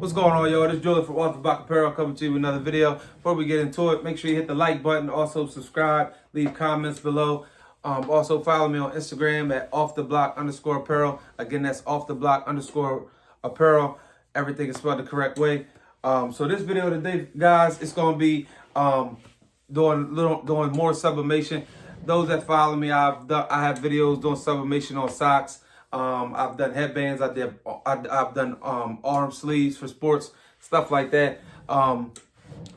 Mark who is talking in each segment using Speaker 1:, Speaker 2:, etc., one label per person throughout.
Speaker 1: What's going on, y'all? This is Julie from Off the Block Apparel coming to you with another video. Before we get into it, make sure you hit the like button. Also subscribe, leave comments below. Also follow me on Instagram at _apparel. Again, that's _apparel. Everything is spelled the correct way. So this video today, guys, it's gonna be doing more sublimation. Those that follow me, I have videos doing sublimation on socks. I've done headbands. I've done arm sleeves for sports, stuff like that.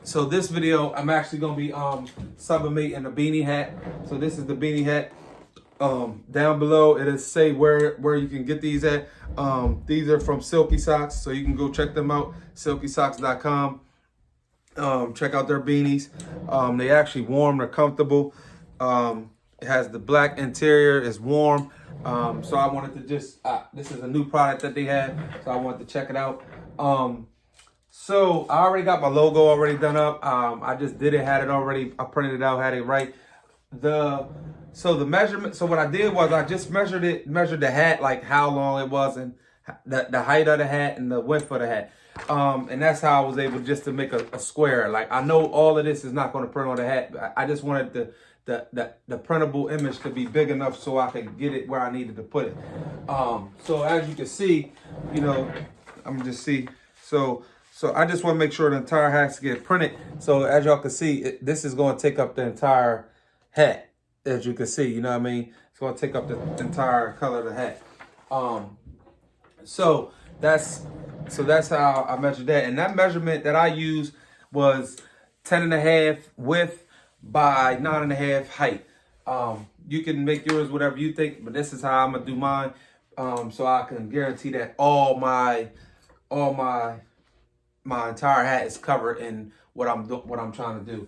Speaker 1: So this video, I'm actually gonna be sublimating a beanie hat. So this is the beanie hat. Down below it'll say where you can get these at. These are from Silky Socks, so you can go check them out. SilkySocks.com. Check out their beanies. They actually warm. They're comfortable. It has the black interior. It's warm. So I wanted to just, this is a new product that they had, so I wanted to check it out. So I already got my logo already done up. I just did it, had it already, I printed it out, had it right. So the measurement, so what I did was I just measured the hat, like how long it was and the height of the hat and the width of the hat. And that's how I was able just to make a square. Like, I know all of this is not going to print on the hat. I just wanted the printable image to be big enough so I could get it where I needed to put it. So as you can see, you know, I'm just see. So I just want to make sure the entire hat gets printed. So as y'all can see, this is going to take up the entire hat. As you can see, you know what I mean? It's going to take up the entire color of the hat. So that's how I measured that. And that measurement that I used was 10.5 width by 9.5 height. You can make yours whatever you think, but this is how I'm gonna do mine. So I can guarantee that all my entire hat is covered in what I'm trying to do.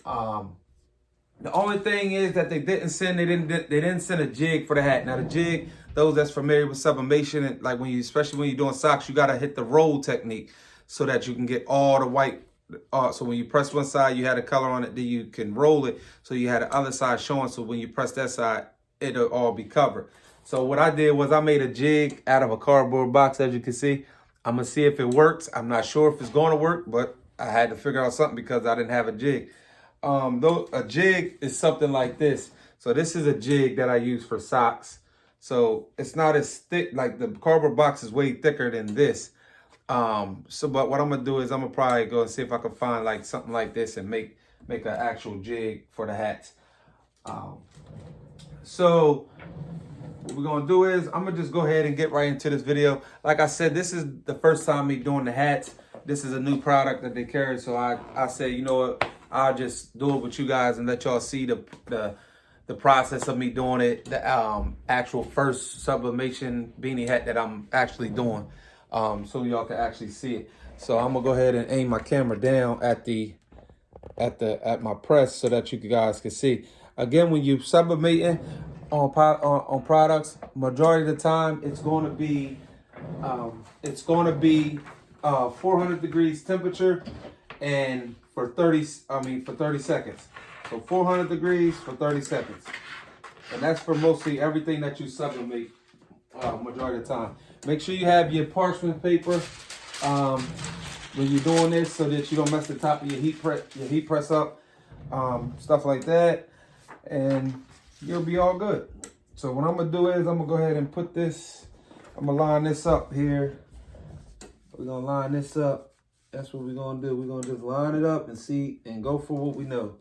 Speaker 1: The only thing is that they didn't send a jig for the hat. Now the jig, those that's familiar with sublimation, and like especially when you're doing socks, you gotta hit the roll technique so that you can get all the white. So when you press one side, you had a color on it, then you can roll it. So you had the other side showing. So when you press that side, it'll all be covered. So what I did was I made a jig out of a cardboard box, as you can see. I'm gonna see if it works. I'm not sure if it's going to work, but I had to figure out something because I didn't have a jig. Though a jig is something like this. So this is a jig that I use for socks. So it's not as thick, like the cardboard box is way thicker than this. But what I'm gonna do is I'm gonna probably go and see if I can find like something like this and make an actual jig for the hats. So what we're gonna do is I'm gonna just go ahead and get right into this video. Like I said, this is the first time me doing the hats. This is a new product that they carry, so I said, you know what, I'll just do it with you guys and let y'all see the process of me doing it, the actual first sublimation beanie hat that I'm actually doing. So y'all can actually see it. So I'm gonna go ahead and aim my camera down at my press so that you guys can see. Again, when you sublimating on products, majority of the time it's going to be 400 degrees temperature and for 30 seconds. So 400 degrees for 30 seconds. And that's for mostly everything that you sublimate majority of the time. Make sure you have your parchment paper when you're doing this so that you don't mess the top of your heat press up, stuff like that, and you'll be all good. So what I'm gonna do is I'm gonna go ahead and put this, I'm gonna line this up here. We're gonna line this up. That's what we're gonna do. We're gonna just line it up and see and go for what we know.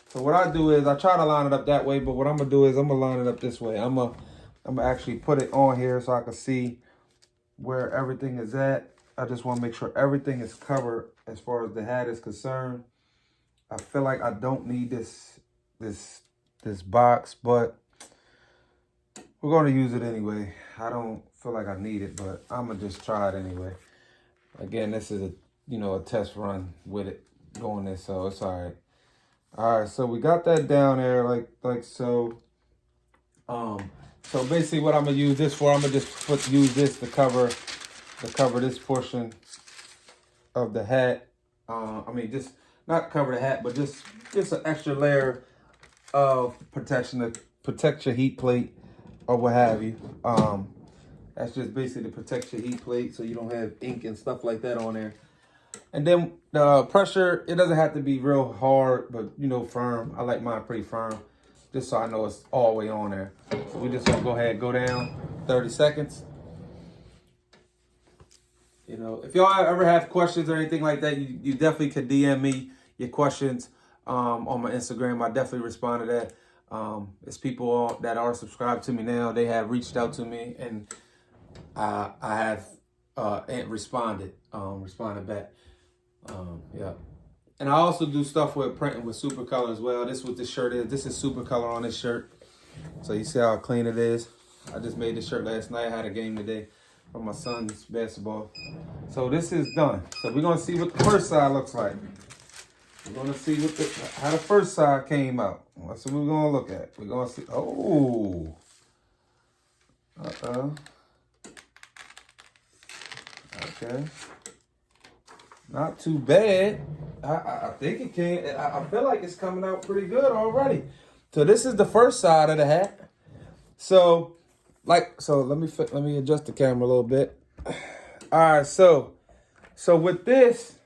Speaker 1: So what I do is I try to line it up that way, but what I'm gonna do is I'm gonna line it up this way. I'm gonna actually put it on here so I can see where everything is at. I just want to make sure everything is covered as far as the hat is concerned. I feel like I don't need this box, but we're going to use it anyway. I don't feel like I need it, but I'm gonna just try it anyway. Again, this is a test run with it doing this, so it's all right. All right, so we got that down there like so. So basically what I'm gonna use this for, I'm gonna just use this to cover this portion of the hat. Just not cover the hat, but just an extra layer of protection to protect your heat plate or what have you. That's just basically to protect your heat plate so you don't have ink and stuff like that on there. And then the pressure, it doesn't have to be real hard, but you know, firm. I like mine pretty firm, just so I know it's all the way on there. So we just gonna go ahead and go down 30 seconds. You know, if y'all ever have questions or anything like that, you definitely can DM me your questions on my Instagram. I definitely respond to that. It's people that are subscribed to me now. They have reached out to me, and I have responded back. Yeah. And I also do stuff with printing with super color as well. This is what this shirt is. This is super color on this shirt. So you see how clean it is. I just made this shirt last night. I had a game today for my son's basketball. So this is done. So we're gonna see what the first side looks like. We're gonna see what how the first side came out. That's what we're gonna look at. We're gonna see. Oh. Okay. Not too bad. I think it can. I feel like it's coming out pretty good already. So this is the first side of the hat. So let me adjust the camera a little bit. All right, so with this,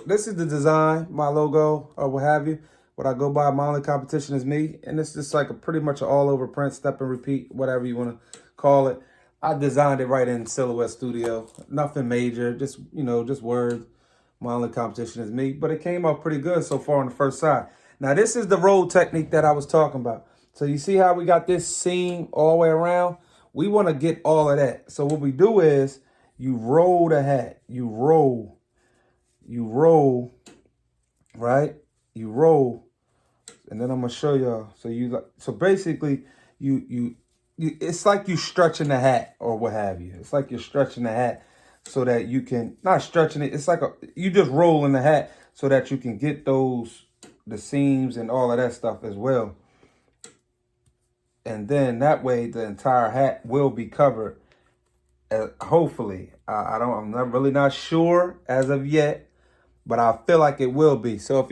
Speaker 1: this is the design, my logo or what have you. What I go by, my only competition is me, and it's just like pretty much an all over print, step and repeat, whatever you want to call it. I designed it right in Silhouette Studio. Nothing major, just just words. My only competition is me, but it came out pretty good so far on the first side. Now this is the roll technique that I was talking about. So you see how we got this seam all the way around? We want to get all of that. So what we do is you roll the hat. You roll, right? You roll. And then I'm going to show y'all. So basically you it's like you stretching the hat or what have you. It's like you're stretching the hat so that you can, not stretching it. It's like you just roll in the hat so that you can get the seams and all of that stuff as well. And then that way the entire hat will be covered. Hopefully, I'm not really not sure as of yet, but I feel like it will be. So if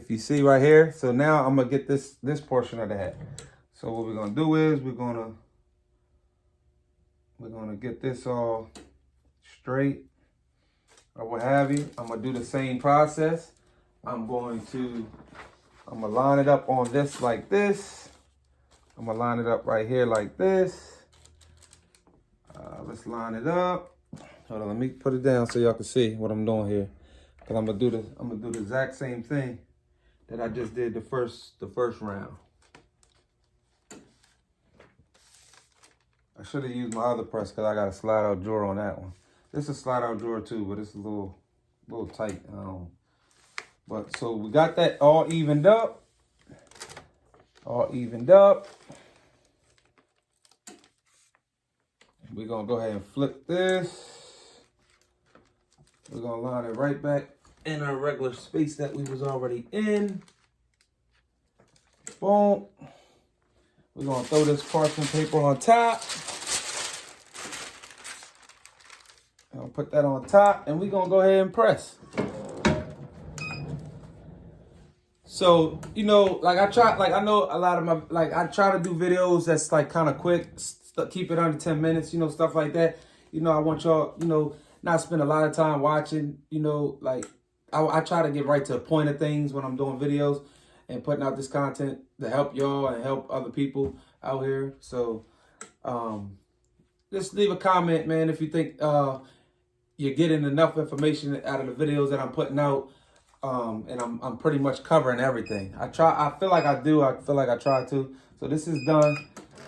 Speaker 1: you see right here, so now I'm gonna get this portion of the hat. So what we're gonna do is we're gonna get this all straight or what have you. I'm gonna do the same process. I'm gonna line it up on this like this. I'm gonna line it up right here like this. Let's line it up. Hold on, let me put it down so y'all can see what I'm doing here. Cause I'm gonna do the exact same thing that I just did the first round. I should have used my other press because I got a slide out drawer on that one. This is a slide out drawer too, but it's a little tight. But so we got that all evened up. We're gonna go ahead and flip this. We're gonna line it right back in our regular space that we was already in. Boom. We're gonna throw this parchment paper on top. I'll put that on top and we're gonna go ahead and press. So, I know a lot of I try to do videos that's like kind of quick, keep it under 10 minutes, stuff like that. I want y'all, not spend a lot of time watching, I try to get right to the point of things when I'm doing videos and putting out this content to help y'all and help other people out here. So, just leave a comment, man, if you think you're getting enough information out of the videos that I'm putting out. And I'm pretty much covering everything. I feel like I do. I feel like I try to. So this is done.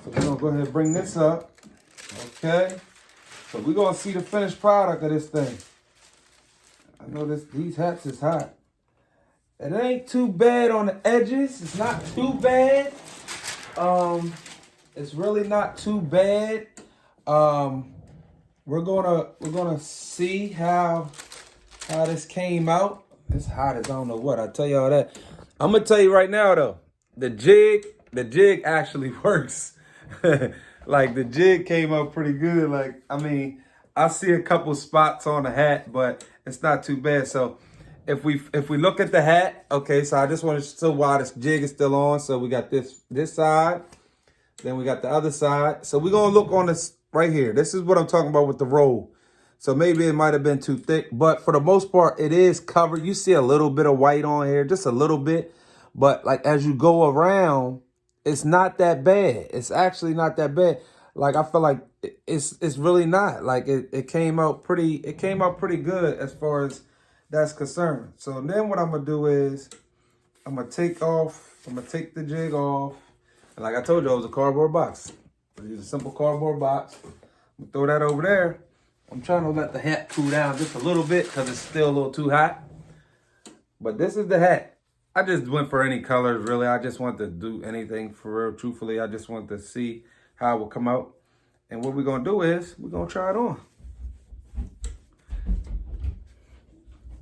Speaker 1: So we're gonna go ahead and bring this up. Okay. So we're gonna see the finished product of this thing. I know these hats is hot. It ain't too bad on the edges. It's not too bad. It's really not too bad. We're gonna see how this came out. It's hot as I don't know what. I tell y'all that. I'm gonna tell you right now though, the jig actually works. Like the jig came out pretty good. Like, I mean, I see a couple spots on the hat, but it's not too bad. So if we look at the hat, okay, so I just want to show why this jig is still on. So we got this side, Then we got the other side. So we're going to look on this right here. This is what I'm talking about with the roll. So maybe it might have been too thick, but for the most part, it is covered. You see a little bit of white on here, just a little bit. But like as you go around, it's not that bad. It's actually not that bad. Like I feel like it's really not. Like it came out pretty good as far as that's concerned. So then what I'm gonna do is I'm gonna take the jig off. And like I told you, it was a cardboard box. Use a simple cardboard box. I'm gonna throw that over there. I'm trying to let the hat cool down just a little bit because it's still a little too hot. But this is the hat. I just went for any colors, really. I just want to do anything for real, truthfully. I just want to see how it will come out. And what we're going to do is we're going to try it on.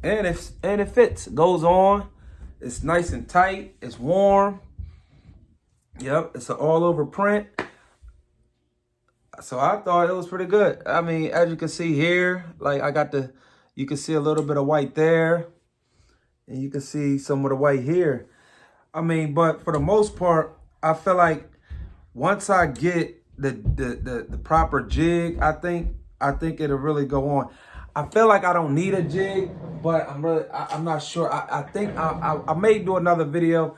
Speaker 1: And it fits. It goes on. It's nice and tight. It's warm. Yep, it's an all-over print. So I thought it was pretty good. I mean, as you can see here, like you can see a little bit of white there. And you can see some of the white here. I mean, but for the most part, I feel like once I get the proper jig, I think it'll really go on. I feel like I don't need a jig, but I'm not sure. I think I may do another video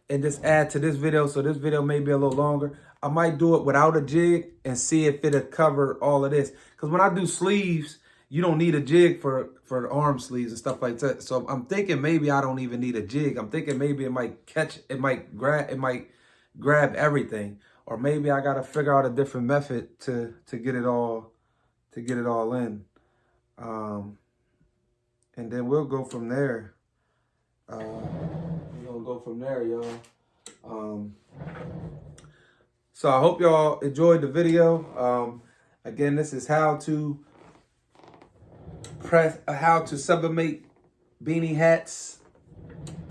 Speaker 1: and just add to this video. So this video may be a little longer. I might do it without a jig and see if it'll cover all of this. Because when I do sleeves, you don't need a jig for the arm sleeves and stuff like that. So I'm thinking maybe I don't even need a jig. I'm thinking maybe it might grab everything. Or maybe I gotta figure out a different method to get it all in. And then we'll go from there. We're gonna go from there, y'all. So I hope y'all enjoyed the video. Again, this is how to sublimate beanie hats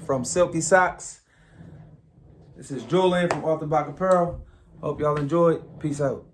Speaker 1: from Silky Socks. This is Julian from Off the Block Apparel. Hope y'all enjoyed. Peace out.